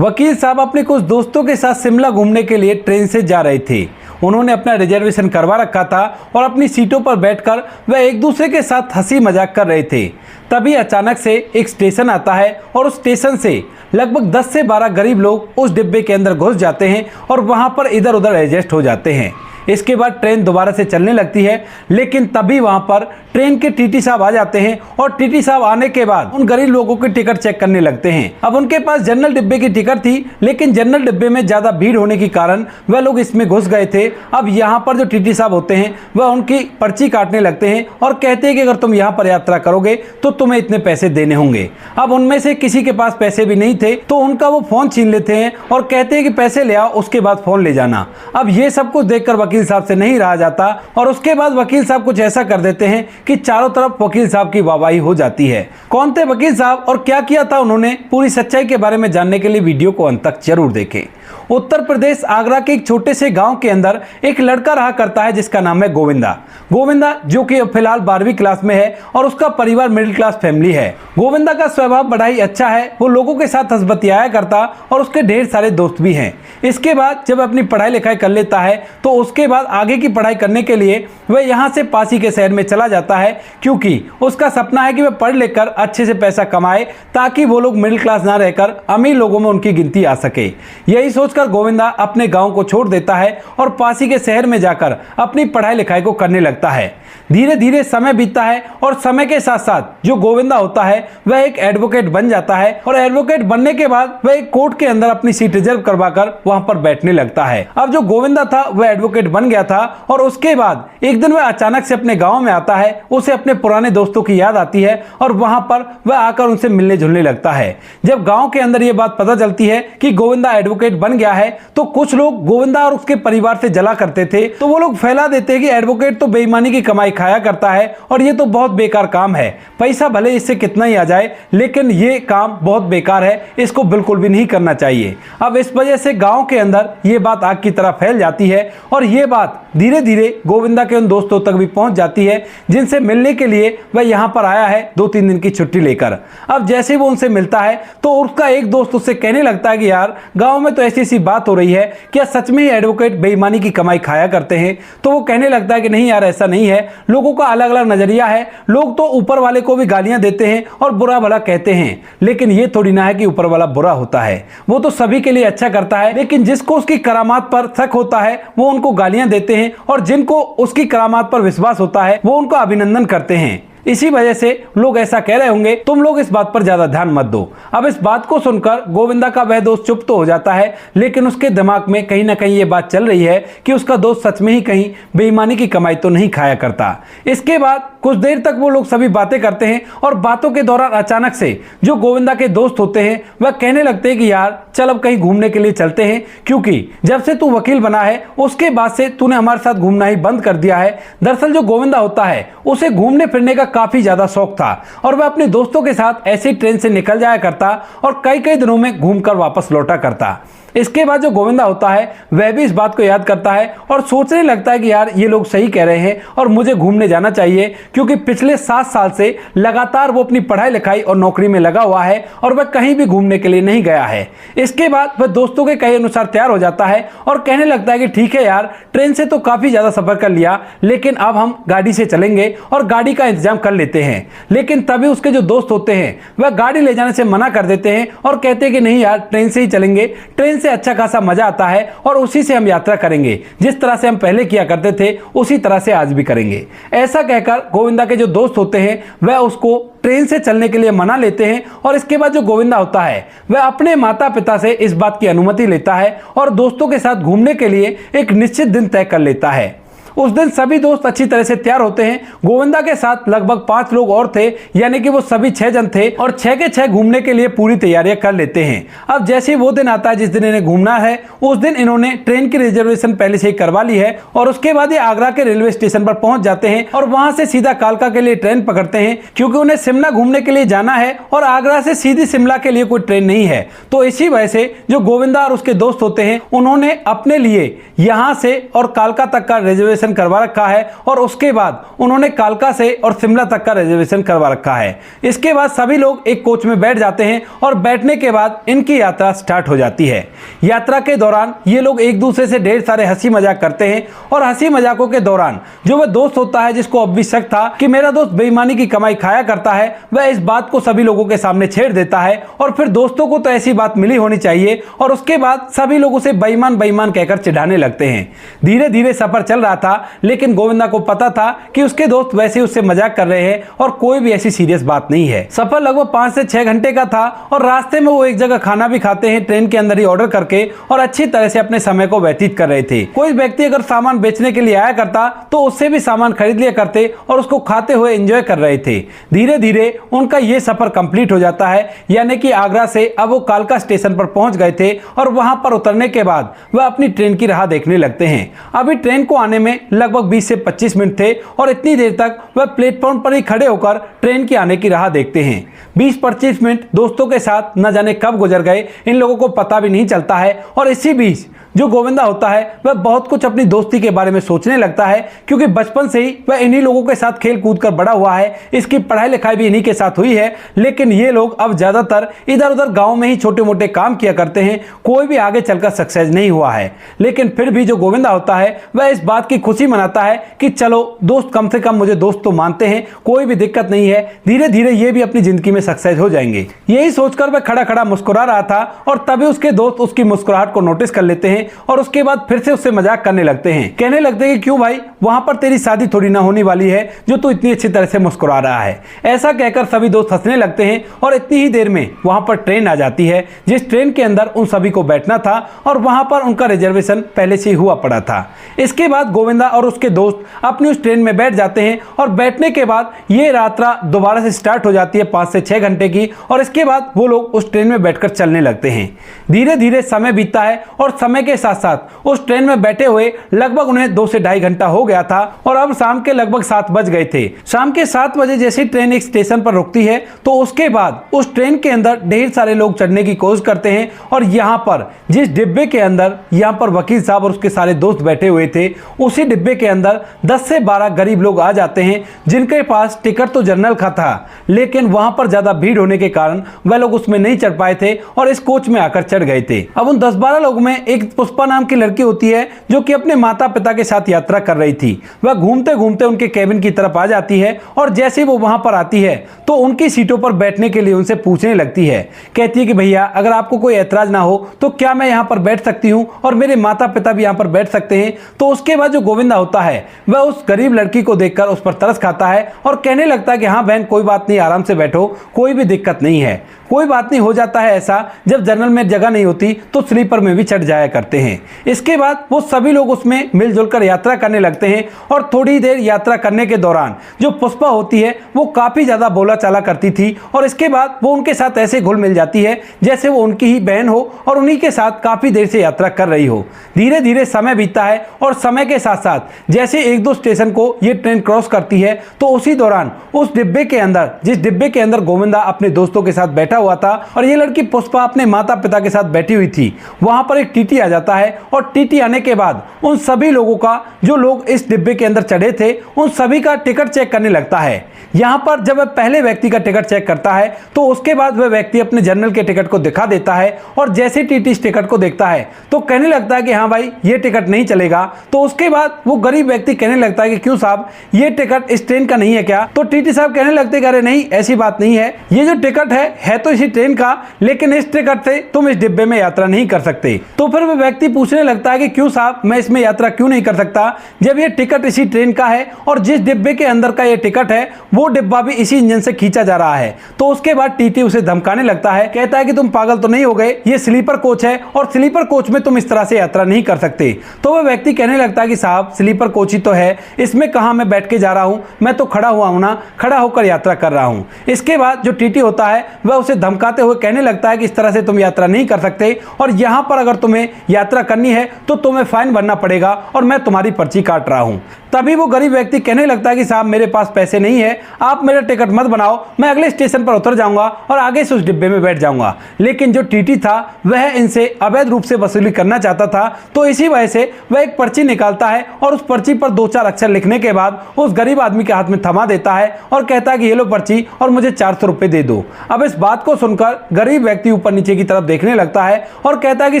वकील साहब अपने कुछ दोस्तों के साथ शिमला घूमने के लिए ट्रेन से जा रहे थे। उन्होंने अपना रिजर्वेशन करवा रखा था और अपनी सीटों पर बैठकर वह एक दूसरे के साथ हंसी मजाक कर रहे थे। तभी अचानक से एक स्टेशन आता है और उस स्टेशन से लगभग 10 से 12 गरीब लोग उस डिब्बे के अंदर घुस जाते हैं और वहां पर इधर उधर एडजस्ट हो जाते हैं। इसके बाद ट्रेन दोबारा से चलने लगती है, लेकिन तभी वहां पर ट्रेन के टीटी साहब आ जाते हैं और टीटी साहब आने के बाद उन गरीब लोगों की टिकट चेक करने लगते हैं। अब उनके पास जनरल डिब्बे की टिकट थी, लेकिन जनरल डिब्बे में ज्यादा भीड़ होने के कारण वह लोग इसमें घुस गए थे। अब यहाँ पर जो टीटी साहब होते हैं वह उनकी पर्ची काटने लगते हैं और कहते हैं कि अगर तुम यहाँ पर यात्रा करोगे तो तुम्हें इतने पैसे देने होंगे। अब उनमें से किसी के पास पैसे भी नहीं थे, तो उनका वो फोन छीन लेते हैं और कहते हैं कि पैसे ले आओ, उसके बाद फोन ले जाना। अब ये सब कुछ देखकर वकील साहब से नहीं रहा जाता और उसके बाद वकील साहब कुछ ऐसा कर देते हैं कि चारों तरफ वकील साहब की वाहवाही हो जाती है। कौन थे वकील साहब और क्या किया था उन्होंने, पूरी सच्चाई के बारे में जानने के लिए वीडियो को अंत तक जरूर देखें। उत्तर प्रदेश आगरा के एक छोटे से गांव के अंदर एक लड़का रहा करता है जिसका नाम है गोविंदा। गोविंदा जो कि फिलहाल 12वीं क्लास में है और उसका परिवार मिडिल क्लास फैमिली है। गोविंदा का स्वभाव बड़ा ही अच्छा है, वो लोगों के साथ हंस बतियाया करता और उसके ढेर सारे दोस्त भी हैं। इसके बाद जब अपनी पढ़ाई लिखाई कर लेता है तो उसके बाद आगे की पढ़ाई करने के लिए वह यहाँ से पास ही के शहर में चला जाता है, क्योंकि उसका सपना है कि वह पढ़ लेकर अच्छे से पैसा कमाए ताकि वो लोग मिडिल क्लास ना रहकर अमीर लोगों में उनकी गिनती आ सके। यही सोचकर गोविंदा अपने गांव को छोड़ देता है और पास ही के शहर में जाकर अपनी पढ़ाई लिखाई को करने लगता है। धीरे धीरे समय बीतता है और समय के साथ साथ जो गोविंदा होता है वह एक एडवोकेट बन जाता है और एडवोकेट बनने के बाद वह एक कोर्ट के अंदर अपनी सीट रिजर्व करवाकर वहां पर बैठने लगता है। अब जो गोविंदा था वह एडवोकेट बन गया था और उसके बाद एक दिन वह अचानक से अपने गांव में आता है। उसे अपने पुराने दोस्तों की याद आती है और वहां पर वह आकर उनसे मिलने जुलने लगता है। जब गांव के अंदर यह बात पता चलती है कि गोविंदा एडवोकेट बन गया है तो कुछ लोग गोविंदा और उसके परिवार से जला करते थे, तो वो लोग फैला देते हैं कि एडवोकेट तो बेईमानी की कमाई खाया करता है और ये तो बहुत बेकार काम है, पैसा भले इससे कितना ही आ जाए लेकिन ये काम बहुत बेकार है, इसको बिल्कुल भी नहीं करना चाहिए। अब इस वजह से गांव के अंदर ये बात आग की तरह फैल जाती है और ये बात धीरे धीरे गोविंदा के उन दोस्तों तक भी पहुंच जाती है जिनसे मिलने के लिए वह यहां पर आया है 2-3 दिन की छुट्टी लेकर। अब जैसे वो उनसे मिलता है तो उसका एक दोस्त उससे कहने लगता है कि यार गांव में तो ऐसी सी बात हो रही है, क्या सच में ही एडवोकेट बेईमानी की कमाई खाया करते हैं? तो वो कहने लगता है कि नहीं यार, ऐसा नहीं है, लोगों का अलग अलग नजरिया है, लोग तो ऊपर वाले को भी गालियां देते हैं और बुरा भला कहते हैं, लेकिन ये थोड़ी ना है कि ऊपर वाला बुरा होता है, वो तो सभी के लिए अच्छा करता है, लेकिन जिसको उसकी करामात पर शक होता है वो उनको गालियां देते हैं और जिनको उसकी करामात पर विश्वास होता है वो उनको अभिनंदन करते हैं। इसी वजह से लोग ऐसा कह रहे होंगे, तुम लोग इस बात पर ज्यादा ध्यान मत दो। अब इस बात को सुनकर गोविंदा का वह दोस्त चुप तो हो जाता है, लेकिन उसके दिमाग में कहीं ना कहीं ये बात चल रही है कि उसका दोस्त सच में ही कहीं बेईमानी की कमाई तो नहीं खाया करता। इसके बाद कुछ देर तक वो लोग सभी बातें करते हैं और बातों के दौरान अचानक से जो गोविंदा के दोस्त होते हैं वह कहने लगते हैं कि यार चल अब कहीं घूमने के लिए चलते हैं, क्योंकि जब से तू वकील बना है उसके बाद से तूने हमारे साथ घूमना ही बंद कर दिया है। दरअसल जो गोविंदा होता है उसे घूमने फिरने का काफी ज्यादा शौक था और वह अपने दोस्तों के साथ ऐसे ट्रेन से निकल जाया करता और कई कई दिनों में घूमकर वापस लौटा करता। इसके बाद जो गोविंदा होता है वह भी इस बात को याद करता है और सोचने लगता है कि यार ये लोग सही कह रहे हैं और मुझे घूमने जाना चाहिए, क्योंकि पिछले 7 साल से लगातार वो अपनी पढ़ाई लिखाई और नौकरी में लगा हुआ है और वह कहीं भी घूमने के लिए नहीं गया है। इसके बाद वह दोस्तों के कहे अनुसार तैयार हो जाता है और कहने लगता है कि ठीक है यार, ट्रेन से तो काफी ज्यादा सफर कर लिया, लेकिन अब हम गाड़ी से चलेंगे और गाड़ी का इंतजाम कर लेते हैं। लेकिन तभी उसके जो दोस्त होते हैं वह गाड़ी ले जाने से मना कर देते हैं और कहते हैं कि नहीं यार, ट्रेन से ही चलेंगे, ट्रेन से अच्छा खासा मजा आता है और उसी से हम यात्रा करेंगे, जिस तरह से हम पहले किया करते थे उसी तरह से आज भी करेंगे। ऐसा कहकर गोविंदा के जो दोस्त होते हैं वह उसको ट्रेन से चलने के लिए मना लेते हैं और इसके बाद जो गोविंदा होता है वह अपने माता पिता से इस बात की अनुमति लेता है और दोस्तों के साथ घूमने के लिए एक निश्चित दिन तय कर लेता है। उस दिन सभी दोस्त अच्छी तरह से तैयार होते हैं। गोविंदा के साथ लगभग 5 लोग और थे, यानी कि वो सभी 6 जन थे और 6 के 6 घूमने के लिए पूरी तैयारियां कर लेते हैं। अब जैसे वो दिन आता है जिस दिन इन्हें घूमना है, उस दिन इन्होंने ट्रेन की रिजर्वेशन पहले से ही करवा ली है और उसके बाद ये आगरा के रेलवे स्टेशन पर पहुंच जाते हैं और वहां से सीधा कालका के लिए ट्रेन पकड़ते हैं, क्योंकि उन्हें शिमला घूमने के लिए जाना है और आगरा से सीधी शिमला के लिए कोई ट्रेन नहीं है। तो इसी वजह से जो गोविंदा और उसके दोस्त होते हैं उन्होंने अपने लिए यहां से और कालका तक का रिजर्वेशन रिजर्वेशन करवा रखा है और उसके बाद उन्होंने कालका से और शिमला तक का रिजर्वेशन करवा रखा है। इसके बाद सभी लोग एक कोच में बैठ जाते हैं और बैठने के बाद इनकी यात्रा स्टार्ट हो जाती है। यात्रा के दौरान ये लोग एक दूसरे से ढेर सारे हंसी मजाक करते हैं और हंसी मजाकों के दौरान जो वह दोस्त होता है जिसको अब भी शक था कि मेरा दोस्त बेईमानी की कमाई खाया करता है, वह इस बात को सभी लोगों के सामने छेड़ देता है और फिर दोस्तों को तो ऐसी बात मिली होनी चाहिए और उसके बाद सभी लोग उसे बेईमान बेईमान कहकर चिढ़ाने लगते हैं। धीरे धीरे सफर चल रहा था, लेकिन गोविंदा को पता था कि उसके दोस्त वैसे उससे मजाक कर रहे हैं और कोई भी ऐसी सीरियस बात नहीं है। सफर लगभग 5 से 6 घंटे का था और रास्ते में वो एक जगह खाना भी खाते हैं, ट्रेन के अंदर ही ऑर्डर करके, और अच्छी तरह से अपने समय को व्यतीत कर रहे थे। कोई व्यक्ति अगर सामान बेचने के लिए आया करता तो उससे भी सामान खरीद लिया करते और उसको खाते हुए एंजॉय कर रहे थे। धीरे धीरे उनका ये सफर कंप्लीट हो जाता है, यानी कि आगरा से अब वो कालका स्टेशन पर पहुंच गए थे और वहां पर उतरने के बाद वह अपनी ट्रेन की राह देखने लगते हैं। अभी ट्रेन को आने में लगभग 20 से 25 मिनट थे और इतनी देर तक वह प्लेटफॉर्म पर ही खड़े होकर ट्रेन के आने की राह देखते हैं। 20-25 मिनट दोस्तों के साथ न जाने कब गुजर गए, इन लोगों को पता भी नहीं चलता है। और इसी बीच जो गोविंदा होता है वह बहुत कुछ अपनी दोस्ती के बारे में सोचने लगता है, क्योंकि बचपन से ही वह इन्हीं लोगों के साथ खेल कूद कर बड़ा हुआ है। इसकी पढ़ाई लिखाई भी इन्हीं के साथ हुई है, लेकिन ये लोग अब ज्यादातर इधर उधर गांव में ही छोटे मोटे काम किया करते हैं। कोई भी आगे चलकर सक्सेस नहीं हुआ है, लेकिन फिर भी जो गोविंदा होता है वह इस बात की खुशी मनाता है कि चलो दोस्त, कम से कम मुझे दोस्त तो मानते हैं, कोई भी दिक्कत नहीं है, धीरे धीरे ये भी अपनी जिंदगी में सक्सेस हो जाएंगे। यही सोचकर वह खड़ा खड़ा मुस्कुरा रहा था और तभी उसके दोस्त उसकी मुस्कुराहट को नोटिस कर लेते हैं और उसके बाद फिर से उससे मजाक करने लगते हैं। कहने लगते हैं कि क्यों भाई, वहां पर तेरी शादी थोड़ी ना होने वाली है जो तू इतनी अच्छी तरह से मुस्कुरा रहा है। ऐसा कहकर सभी दोस्त हंसने लगते हैं और इतनी ही देर में वहां पर ट्रेन आ जाती है, जिस ट्रेन के अंदर उन सभी को बैठना था और वहां पर उनका रिजर्वेशन पहले से ही हुआ पड़ा था। इसके बाद गोविंदा और उसके दोस्त अपनी उस ट्रेन में बैठ जाते हैं और बैठने के बाद ये यात्रा दोबारा से स्टार्ट हो जाती है 5 से 6 घंटे की, और इसके बाद वो लोग उस ट्रेन में बैठकर चलने लगते हैं। धीरे धीरे समय बीतता है और समय के साथ साथ उस ट्रेन में बैठे हुए लगभग उन्हें 2 से ढाई घंटा हो गया था और अब शाम के लगभग 7 बज गए थे। शाम के 7 बजे जैसे ट्रेन एक स्टेशन पर रुकती है तो उसके बाद उस ट्रेन के अंदर ढेर सारे लोग चढ़ने की कोशिश करते हैं और यहाँ पर जिस डिब्बे के अंदर यहाँ पर वकील साहब और उसके सारे दोस्त बैठे हुए थे, उसी डिब्बे के अंदर 10 से 12 गरीब लोग आ जाते हैं जिनके पास टिकट तो जनरल का था, लेकिन वहां पर ज्यादा भीड़ होने के कारण वह लोग उसमें नहीं चढ़ पाए थे और इस कोच में आकर चढ़ गए थे। अब उन 10-12 लोगों में एक पुष्पा नाम की लड़की होती है जो कि अपने माता पिता के साथ यात्रा कर रही थी। वह घूमते घूमते उनके केबिन की तरफ आ जाती है और जैसे वो वहां पर आती है तो उनकी सीटों पर बैठने के लिए उनसे पूछने लगती है। कहती है कि भैया अगर आपको कोई ऐतराज ना हो तो क्या मैं यहाँ पर बैठ सकती हूँ और मेरे माता पिता भी यहाँ पर बैठ सकते हैं। तो उसके बाद जो गोविंदा होता है वह उस गरीब लड़की को देखकर उस पर तरस खाता है और कहने लगता है कि हाँ बहन, कोई बात नहीं, आराम से बैठो, कोई भी दिक्कत नहीं है, कोई बात नहीं। हो जाता है ऐसा, जब जनरल में जगह नहीं होती तो स्लीपर में भी चढ़ जाया करते हैं। इसके बाद वो सभी लोग उसमें मिलजुल कर यात्रा करने लगते हैं और थोड़ी देर यात्रा करने के दौरान जो पुष्पा होती है वो काफी ज्यादा बोला चाला करती थी और इसके बाद वो उनके साथ ऐसे घुल मिल जाती है जैसे वो उनकी ही बहन हो और उन्हीं के साथ काफी देर से यात्रा कर रही हो। धीरे धीरे समय बीतता है और समय के साथ साथ जैसे 1-2 स्टेशन को ये ट्रेन क्रॉस करती है तो उसी दौरान उस डिब्बे के अंदर, जिस डिब्बे के अंदर गोविंदा अपने दोस्तों के साथ बैठा हुआ था और ये लड़की पुष्पा अपने माता पिता के साथ बैठी हुई थी, वहां पर एक टीटी आ जाता है और टीटी आने के बाद उन सभी लोगों का, जो लोग इस डिब्बे के अंदर चढ़े थे, उन सभी का टिकट चेक करने लगता है। यहां पर जब वह पहले व्यक्ति का टिकट चेक करता है तो उसके बाद वह व्यक्ति अपने जनरल के टिकट को दिखा देता है और जैसे टीटी इस टिकट को देखता है तो कहने लगता है कि हाँ भाई ये टिकट नहीं चलेगा। तो उसके बाद वो गरीब व्यक्ति कहने लगता है कि क्यों साहब, ये टिकट इस ट्रेन का नहीं है क्या? तो टीटी साहब कहने लगते हैं अरे नहीं, ऐसी बात नहीं है, ये जो टिकट है तो इसी ट्रेन का, लेकिन इस टिकट से तुम इस डिब्बे में यात्रा नहीं कर सकते। तो फिर वह व्यक्ति पूछने लगता है कि क्यों साहब, मैं इसमें यात्रा क्यों नहीं कर सकता जब ये टिकट इसी ट्रेन का है और जिस डिब्बे के अंदर का ये टिकट है वो डिब्बा भी इसी इंजन से खींचा जा रहा है। तो उसके बाद टीटी उसे धमकाने लगता है, कहता है कि तुम पागल तो नहीं हो गए, ये स्लीपर कोच है और स्लीपर कोच में तुम इस तरह से यात्रा नहीं कर सकते। तो वह व्यक्ति कहने लगता है कि साहब स्लीपर कोच ही तो है, इसमें कहां मैं बैठ के जा रहा हूं, मैं तो खड़ा हुआ हूं ना, खड़ा होकर यात्रा कर रहा हूं। इसके बाद जो टीटी होता है वह उसे धमकाते हुए कहने लगता है कि इस तरह से तुम यात्रा नहीं कर सकते और यहां पर अगर तुम्हें यात्रा करनी है तो तुम्हें फाइन भरना पड़ेगा और मैं तुम्हारी पर्ची काट रहा हूं। तभी वो गरीब व्यक्ति कहने लगता है कि साहब मेरे पास पैसे नहीं है, आप मेरा टिकट मत बनाओ, मैं अगले स्टेशन पर उतर जाऊंगा और आगे से उस डिब्बे में बैठ जाऊंगा। लेकिन जो टीटी था वह इनसे अवैध रूप से वसूली करना चाहता था, तो इसी वजह से वह एक पर्ची निकालता है और उस पर्ची पर 2-4 अक्षर लिखने के बाद उस गरीब आदमी के हाथ में थमा देता है और कहता है कि ये लो पर्ची और मुझे 400 रुपए दे दो। अब इस बात को सुनकर गरीब व्यक्ति ऊपर नीचे की तरफ देखने लगता है और कहता है कि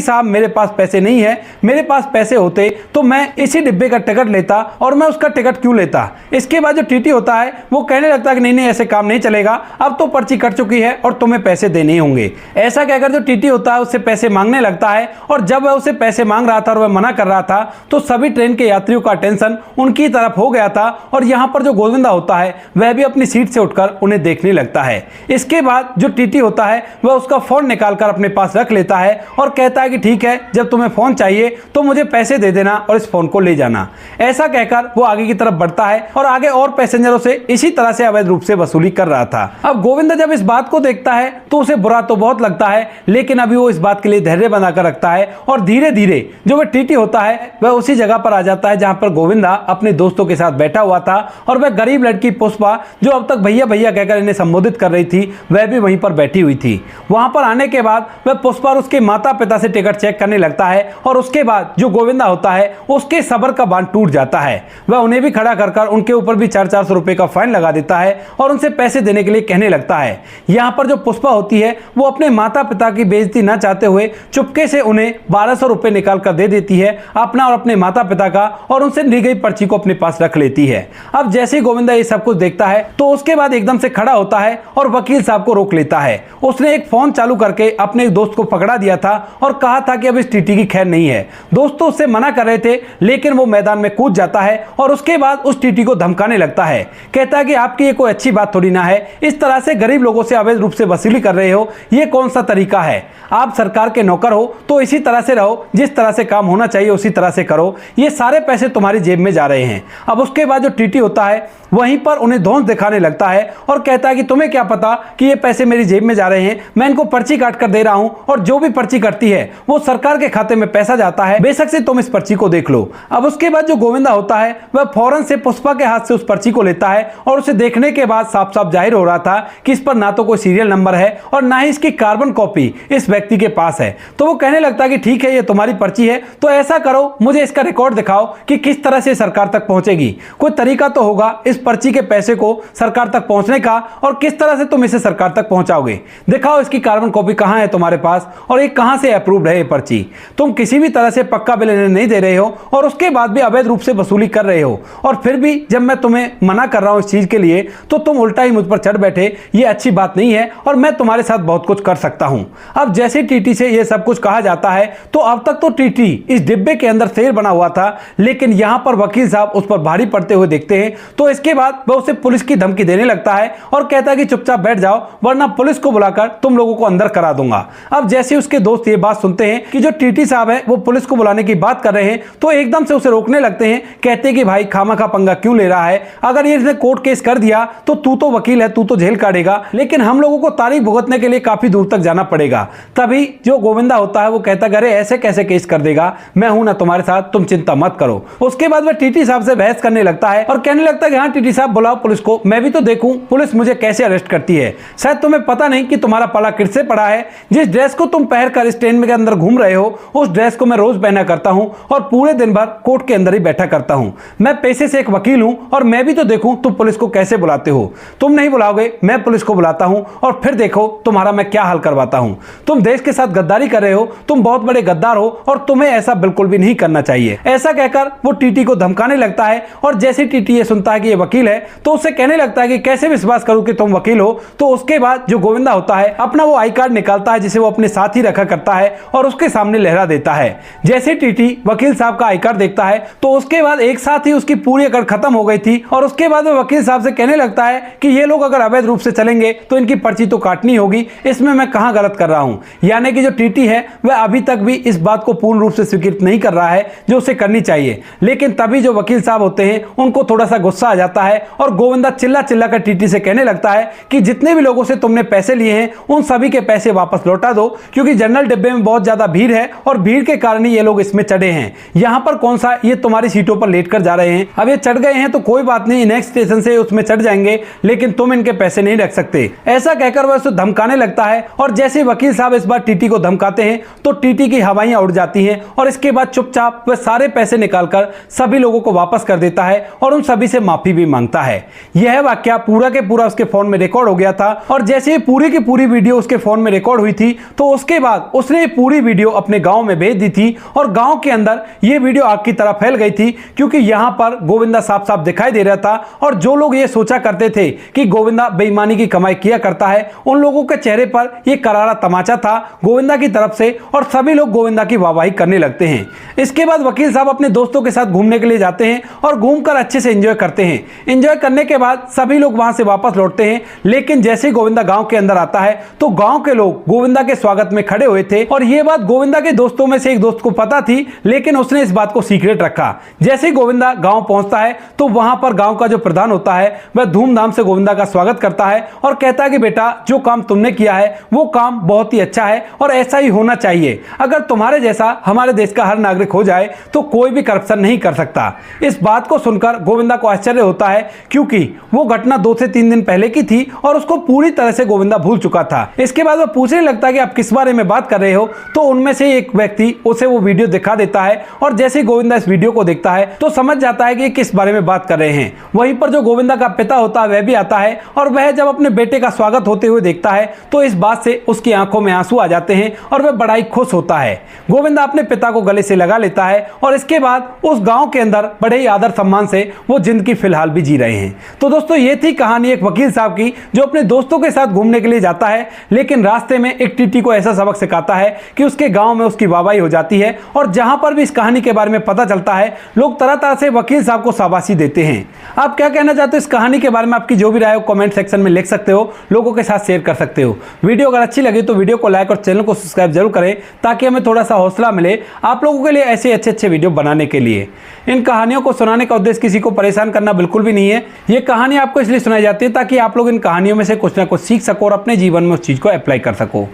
साहब मेरे पास पैसे नहीं है, मेरे पास पैसे होते तो मैं इसी डिब्बे का टिकट लेता और मैं उसका टिकट क्यों लेता। इसके बाद जो टीटी होता है वो कहने लगता है कि नहीं ऐसे काम नहीं चलेगा, अब तो पर्ची कट चुकी है और तुम्हें पैसे देने ही होंगे। ऐसा कहकर जो टीटी होता है उससे पैसे मांगने लगता है और जब वह उसे पैसे मांग रहा था और वह मना कर रहा था तो सभी ट्रेन के यात्रियों का अटेंशन उनकी तरफ हो गया था और यहाँ पर जो गोविंदा होता है वह भी अपनी सीट से उठकर उन्हें देखने लगता है। इसके बाद जो टीटी होता है वह उसका फोन निकालकर अपने पास रख लेता है और कहता है कि ठीक है, जब तुम्हें फोन चाहिए तो मुझे पैसे दे देना और इस फोन को ले जाना। ऐसा कहकर वो आगे की तरफ बढ़ता है और आगे और पैसेंजरों से इसी तरह से अवैध रूप से वसूली कर रहा था। अब गोविंदा जब इस बात को देखता है तो उसे बुरा तो बहुत लगता है, लेकिन अभी वो इस बात के लिए धैर्य बनाकर रखता है और धीरे धीरे जो वह टीटी होता है वह उसी जगह पर आ जाता है जहां पर गोविंदा अपने दोस्तों के साथ बैठा हुआ था और वह गरीब लड़की पुष्पा जो अब तक भैया भैया कहकर इन्हें संबोधित कर रही थी वह भी वहीं पर बैठी हुई थी। वहां पर आने के बाद वह पुष्पा और उसके माता पिता से टिकट चेक करने लगता है और उसके बाद जो गोविंदा होता है उसके सब्र का बांध टूट जाता है। वह उन्हें भी खड़ा कर उनके ऊपर भी 400 रुपए का फाइन लगा देता है और उनसे पैसे देने के लिए कहने लगता है। यहाँ पर जो पुष्पा होती है वो अपने माता पिता की बेइज्जती न चाहते हुए चुपके से उन्हें 1200 रुपए निकाल कर दे देती है, अपना और अपने माता पिता का, और उनसे ली गई पर्ची को अपने पास रख लेती है। अब जैसे ही गोविंदा ये सब कुछ देखता है तो उसके बाद एकदम से खड़ा होता है और वकील साहब को रोक लेता है। उसने एक फोन चालू करके अपने एक दोस्त को पकड़ा दिया था और कहा था कि अब इस टीटी की खैर नहीं है। दोस्त तो उससे मना कर रहे थे लेकिन वो मैदान में कूद जाता है और उसके बाद उस टीटी को धमकाने लगता है। कहता है कि आपकी ये कोई अच्छी बात थोड़ी ना है, इस तरह से गरीब लोगों से अवैध रूप से वसूली कर रहे हो, ये कौन सा तरीका है। आप सरकार के नौकर हो तो इसी तरह से रहो, जिस तरह से काम होना चाहिए उसी तरह से करो, ये सारे पैसे तुम्हारी जेब में जा रहे हैं। अब उसके बाद जो टीटी होता है वहीं पर उन्हें धौंस दिखाने लगता है और कहता है कि तुम्हें क्या पता कि ये पैसे मेरी जेब में जा रहे हैं, मैं इनको पर्ची काट कर दे रहा हूं और जो भी पर्ची कटती है वो सरकार के खाते में पैसा जाता है, बेशक से तुम इस पर्ची को देख लो। अब उसके बाद जो गोविंदा होता है वह फौरन से पुष्पा के हाथ से उस पर्ची को लेता है और उसे देखने के बाद साफ साफ जाहिर हो रहा था कि इस पर ना तो कोई सीरियल नंबर है और ना ही इसकी कार्बन कॉपी इस व्यक्ति के पास है। तो वो कहने लगता है कि ठीक है, ये तुम्हारी पर्ची है तो ऐसा करो, मुझे इसका रिकॉर्ड दिखाओ कि किस तरह से सरकार तक पहुंचेगी। कोई तरीका तो होगा इस पर्ची के पैसे को सरकार तक पहुंचने का और किस तरह से तुम इसे सरकार तक पहुंचाओगे। दिखाओ इसकी कार्बन कॉपी कहां है तुम्हारे पास और ये कहां से अप्रूव्ड है ये पर्ची। तुम किसी भी तरह से पक्का बिल इन्हें नहीं दे रहे हो और उसके बाद भी अवैध रूप से वसूली कर रहे हो, और फिर भी जब मैं तुम्हें मना कर रहा हूं इस चीज के लिए तो तुम उल्टा ही मुझ पर चढ़ बैठे। ये अच्छी बात नहीं है और मैं तुम्हारे साथ बहुत कुछ कर सकता हूं। अब जैसे टीटी से यह सब कुछ कहा जाता है तो अब तक तो टीटी इस डिब्बे के अंदर शेर बना हुआ था, लेकिन यहां पर वकील साहब उस पर भारी पड़ते हुए देखते हैं तो इसके बाद वह उसे पुलिस की धमकी देने लगता है और कहता है कि चुपचाप बैठ जाओ वरना पुलिस को बुलाकर तुम लोगों को अंदर करा दूंगा। अब जैसे उसके दोस्त ये बात सुनते हैं कि जो टीटी साहब है वो पुलिस को बुलाने की बात कर रहे हैं तो एकदम से उसे रोकने लगते हैं। कहते हैं कि भाई खामखा पंगा क्यों ले रहा है, अगर ये इसने कोर्ट केस कर दिया तो तू तो वकील है, तू तो जेल काटेगा, लेकिन हम लोगों को तारीख भुगतने के लिए काफी दूर तक जाना पड़ेगा। तभी जो गोविंदा होता है वो कहता है अरे ऐसे कैसे केस कर देगा, मैं हूं ना तुम्हारे साथ, तुम चिंता मत करो। उसके बाद वह टीटी साहब से बहस करने लगता है और कहने लगता है कि हाँ टीटी साहब बुलाओ पुलिस को, मैं भी तो देखूं पुलिस मुझे कैसे अरेस्ट करती है। शायद तुम्हें पता नहीं कि तुम्हारा पला किससे पड़ा है। जिस ड्रेस को तुम पहनकर इस ट्रेन के अंदर घूम रहे हो उस ड्रेस को मैं रोज पहना करता हूं और पूरे दिन भर कोर्ट के अंदर ही बैठा करता हूं। मैं पेशे से एक वकील हूं और मैं भी तो देखूं तुम पुलिस को कैसे बुलाते हो। तुम नहीं बुलाओगे, मैं पुलिस को बुलाता हूं और फिर देखो तुम्हारा मैं क्या हाल करवाता हूं। तुम देश के साथ गद्दारी कर रहे हो, तुम बहुत बड़े गद्दार हो और तुम्हें ऐसा बिल्कुल भी नहीं करना चाहिए। ऐसा कहकर वो टीटी को धमकाने लगता है और जैसे टीटी ये सुनता है कि ये वकील है तो उससे कहने लगता है कि कैसे विश्वास करूं कि तुम वकील हो। तो उसके बाद जो गोविंदा होता है अपना वो आई कार्ड निकालता है जिसे वो अपने साथ ही रखा करता है और उसके सामने लहरा देता है। जैसे टीटी वकील साहब का आई कार्ड देखता है तो उसके बाद एक साथ ही उसकी पूरी अकड़ खत्म हो गई थी और उसके बाद वो वकील साहब से कहने लगता है कि ये लोग अगर अवैध रूप से चलेंगे तो इनकी पर्ची तो काटनी होगी, इसमें मैं कहां गलत कर रहा हूं। यानी कि जो टीटी है वह अभी तक भी इस बात को पूर्ण रूप से स्वीकृत नहीं कर रहा है जो उसे करनी चाहिए। लेकिन तभी जो वकील साहब होते हैं उनको थोड़ा सा गुस्सा आ जाता है और गोविंदा चिल्ला चिल्ला कर टीटी से कहने लगता है कि जितने भी लोगों से तुमने पैसे लिए हैं उन सभी के पैसे वापस लौटा दो, क्योंकि जनरल डिब्बे में बहुत ज्यादा भीड़ है और भीड़ के कारण ही ये लोग इसमें चढ़े हैं। यहां पर कौन सा ये तुम्हारी सीटों पर लेट कर चढ़कर जा रहे हैं, अब ये चढ़ गए हैं तो कोई बात नहीं, नेक्स्ट स्टेशन से उसमें चढ़ जाएंगे, लेकिन तुम इनके पैसे नहीं रख सकते। ऐसा कहकर वह उसे धमकाने लगता है और जैसे वकील साहब इस बार टीटी को धमकाते हैं तो टीटी की हवाइयां उड़ जाती हैं और इसके बाद चुपचाप वह सारे पैसे निकालकर सभी लोगों को वापस कर देता है और उन सभी से माफी भी मांगता है। यह वाकया पूरा के पूरा उसके फोन में रिकॉर्ड हो गया था और जैसे ही पूरी की पूरी वीडियो उसके फोन में रिकॉर्ड हुई थी तो उसके बाद उसने पूरी वीडियो अपने गांव में भेज दी थी और गांव के अंदर यह वीडियो आग की तरह फैल गई थी, क्योंकि यहां पर गोविंदा साफ साफ दिखाई दे रहा था और जो लोग ये सोचा करते थे कि गोविंदा बेईमानी की कमाई किया करता है, उन लोगों के चेहरे पर यह करारा तमाचा था गोविंदा की तरफ से और सभी लोग गोविंदा की वाहवाही करने लगते हैं। इसके बाद वकील साहब अपने दोस्तों के साथ घूमने के लिए जाते हैं और घूमकर अच्छे से एंजॉय करते हैं। एंजॉय करने के बाद सभी लोग वहां से वापस लौटते हैं, लेकिन जैसे गोविंदा गांव के अंदर आता है तो गांव के लोग गोविंदा के स्वागत में खड़े हुए थे और यह बात गोविंदा के दोस्तों में से एक दोस्त को पता थी, लेकिन उसने इस बात को सीक्रेट रखा। जैसे ही गोविंदा गांव पहुंचता है तो वहां पर गांव का जो प्रधान होता है वह धूमधाम से गोविंदा का स्वागत करता है और कहता है कि बेटा, जो काम तुमने किया है वो काम बहुत ही अच्छा है और ऐसा ही होना चाहिए। अगर तुम्हारे जैसा हमारे देश का हर नागरिक हो जाए तो कोई भी करप्शन नहीं कर सकता। इस बात को सुनकर गोविंदा को आश्चर्य होता है, क्योंकि वो घटना 2 से 3 दिन पहले की थी और उसको पूरी तरह से गोविंदा भूल चुका था। इसके बाद वह पूछने लगता है कि आप किस बारे में बात कर रहे हो, तो उनमें से एक व्यक्ति उसे वो वीडियो दिखा देता है और जैसे ही गोविंदा इस वीडियो को देखता है तो समझ जाता है कि किस बारे में बात कर रहे हैं। वहीं पर जो गोविंदा का पिता होता है वह भी आता है और वह जब अपने बेटे का स्वागत होते हुए देखता है तो इस बात से उसकी आंखों में आंसू आ जाते हैं और वह बड़ा ही खुश होता है। गोविंदा अपने पिता को गले से लगा लेता है और इसके बाद उस गांव के अंदर बड़े ही आदर सम्मान से वो जिंदगी फिलहाल भी जी रहे हैं। तो दोस्तों, ये थी कहानी एक वकील साहब की जो अपने दोस्तों के साथ घूमने के लिए जाता है, लेकिन रास्ते में एक टीटी को ऐसा सबक सिखाता है कि उसके गांव में उसकी वाहवाही हो जाती है और जहां पर भी इस कहानी के बारे में पता चलता है लोग तरह तरह से वकील साहब को शाबाशी देते हैं। आप क्या कहना चाहते हो इस कहानी के बारे में? आपकी जो भी राय हो कमेंट सेक्शन में लिख सकते हो, लोगों के साथ शेयर कर सकते हो। वीडियो अगर अच्छी लगी तो वीडियो को लाइक और चैनल को सब्सक्राइब जरूर करें ताकि हमें थोड़ा सा हौसला मिले आप लोगों के लिए ऐसे अच्छे वीडियो बनाने के लिए। इन कहानियों को सुनाने का उद्देश्य किसी को परेशान करना बिल्कुल भी नहीं है। ये कहानी आपको इसलिए सुनाई जाती है ताकि आप लोग इन कहानियों में से कुछ ना कुछ सीख सको और अपने जीवन में उस चीज को अप्लाई कर सको।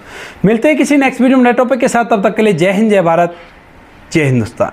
मिलते हैं किसी नेक्स्ट वीडियो में नए टॉपिक के साथ, तब तक के लिए जय हिंद, जय भारत, जय हिंदुस्तान।